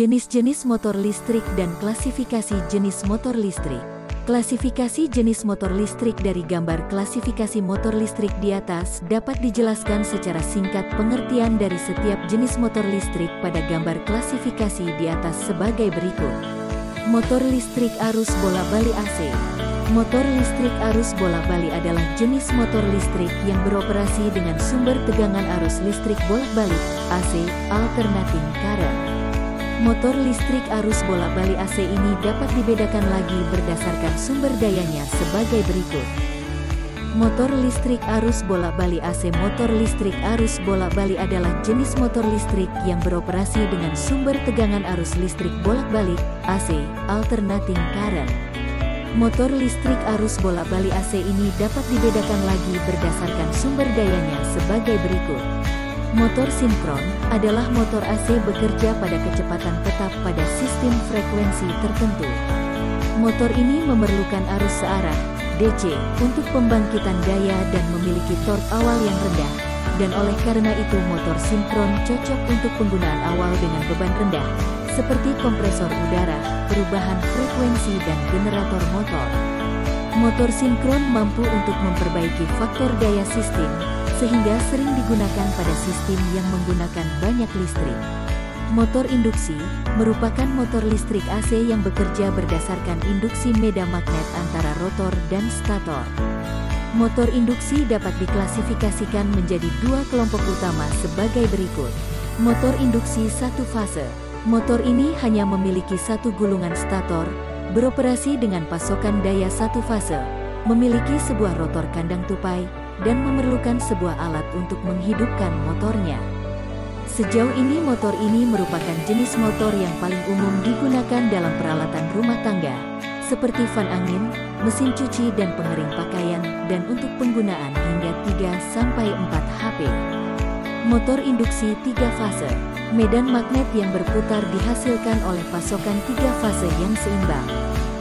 Jenis-jenis motor listrik dan klasifikasi jenis motor listrik. Klasifikasi jenis motor listrik. Dari gambar klasifikasi motor listrik di atas dapat dijelaskan secara singkat pengertian dari setiap jenis motor listrik pada gambar klasifikasi di atas sebagai berikut. Motor listrik arus bola-balik AC. Motor listrik arus bola-balik adalah jenis motor listrik yang beroperasi dengan sumber tegangan arus listrik bolak-balik AC, alternating current. Motor listrik arus bola-balik AC ini dapat dibedakan lagi berdasarkan sumber dayanya sebagai berikut. Motor listrik arus bola-balik AC. Motor listrik arus bola-balik adalah jenis motor listrik yang beroperasi dengan sumber tegangan arus listrik bolak-balik AC, alternating current. Motor listrik arus bola-balik AC ini dapat dibedakan lagi berdasarkan sumber dayanya sebagai berikut. Motor sinkron adalah motor AC bekerja pada kecepatan tetap pada sistem frekuensi tertentu. Motor ini memerlukan arus searah DC untuk pembangkitan daya dan memiliki torque awal yang rendah, dan oleh karena itu motor sinkron cocok untuk penggunaan awal dengan beban rendah, seperti kompresor udara, perubahan frekuensi dan generator motor. Motor sinkron mampu untuk memperbaiki faktor daya sistem, sehingga sering digunakan pada sistem yang menggunakan banyak listrik. Motor induksi merupakan motor listrik AC yang bekerja berdasarkan induksi medan magnet antara rotor dan stator. Motor induksi dapat diklasifikasikan menjadi dua kelompok utama sebagai berikut. Motor induksi satu fase. Motor ini hanya memiliki satu gulungan stator, beroperasi dengan pasokan daya satu fase, memiliki sebuah rotor kandang tupai, dan memerlukan sebuah alat untuk menghidupkan motornya. Sejauh ini motor ini merupakan jenis motor yang paling umum digunakan dalam peralatan rumah tangga, seperti fan angin, mesin cuci dan pengering pakaian, dan untuk penggunaan hingga 3–4 HP. Motor induksi 3 fase. Medan magnet yang berputar dihasilkan oleh pasokan 3 fase yang seimbang.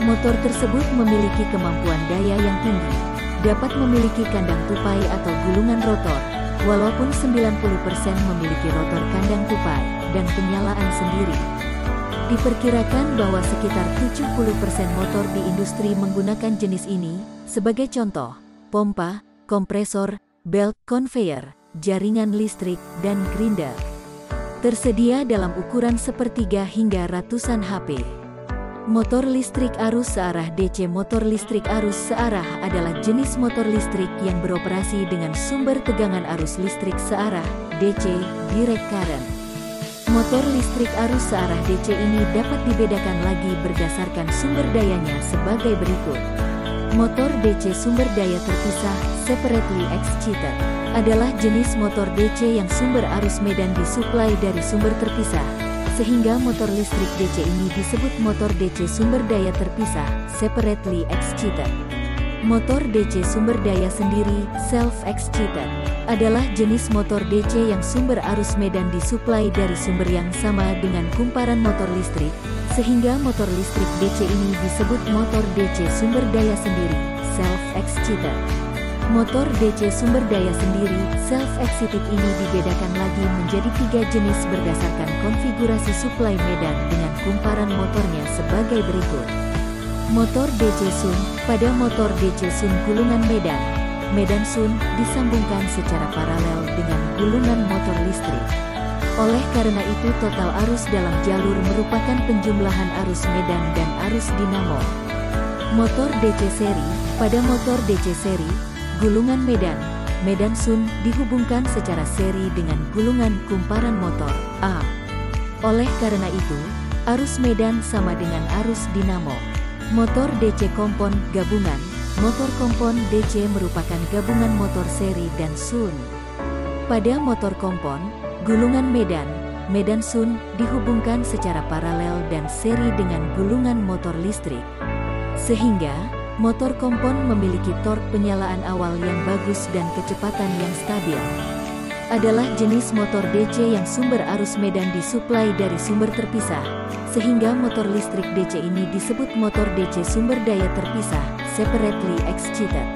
Motor tersebut memiliki kemampuan daya yang tinggi, dapat memiliki kandang tupai atau gulungan rotor, walaupun 90% memiliki rotor kandang tupai dan penyalaan sendiri. Diperkirakan bahwa sekitar 70% motor di industri menggunakan jenis ini, sebagai contoh, pompa, kompresor, belt conveyor, jaringan listrik, dan grinder. Tersedia dalam ukuran sepertiga hingga ratusan HP. Motor listrik arus searah DC. Motor listrik arus searah adalah jenis motor listrik yang beroperasi dengan sumber tegangan arus listrik searah DC, direct current. Motor listrik arus searah DC ini dapat dibedakan lagi berdasarkan sumber dayanya sebagai berikut. Motor DC sumber daya terpisah, separately excited, adalah jenis motor DC yang sumber arus medan disuplai dari sumber terpisah, sehingga motor listrik DC ini disebut motor DC sumber daya terpisah, separately excited. Motor DC sumber daya sendiri, self-excited, adalah jenis motor DC yang sumber arus medan disuplai dari sumber yang sama dengan kumparan motor listrik, sehingga motor listrik DC ini disebut motor DC sumber daya sendiri, self-excited. Motor DC sumber daya sendiri, self-excited ini dibedakan lagi menjadi 3 jenis berdasarkan konfigurasi suplai medan dengan kumparan motornya sebagai berikut. Motor DC Sun. Pada motor DC Sun gulungan medan, medan Sun disambungkan secara paralel dengan gulungan motor listrik. Oleh karena itu total arus dalam jalur merupakan penjumlahan arus medan dan arus dinamo. Motor DC seri. Pada motor DC seri, gulungan medan, medan Sun dihubungkan secara seri dengan gulungan kumparan motor A. Oleh karena itu, arus medan sama dengan arus dinamo. Motor DC kompon gabungan. Motor kompon DC merupakan gabungan motor seri dan Sun. Pada motor kompon, gulungan medan, medan Sun dihubungkan secara paralel dan seri dengan gulungan motor listrik. Sehingga motor kompon memiliki torque penyalaan awal yang bagus dan kecepatan yang stabil. Adalah jenis motor DC yang sumber arus medan disuplai dari sumber terpisah, sehingga motor listrik DC ini disebut motor DC sumber daya terpisah, separately excited.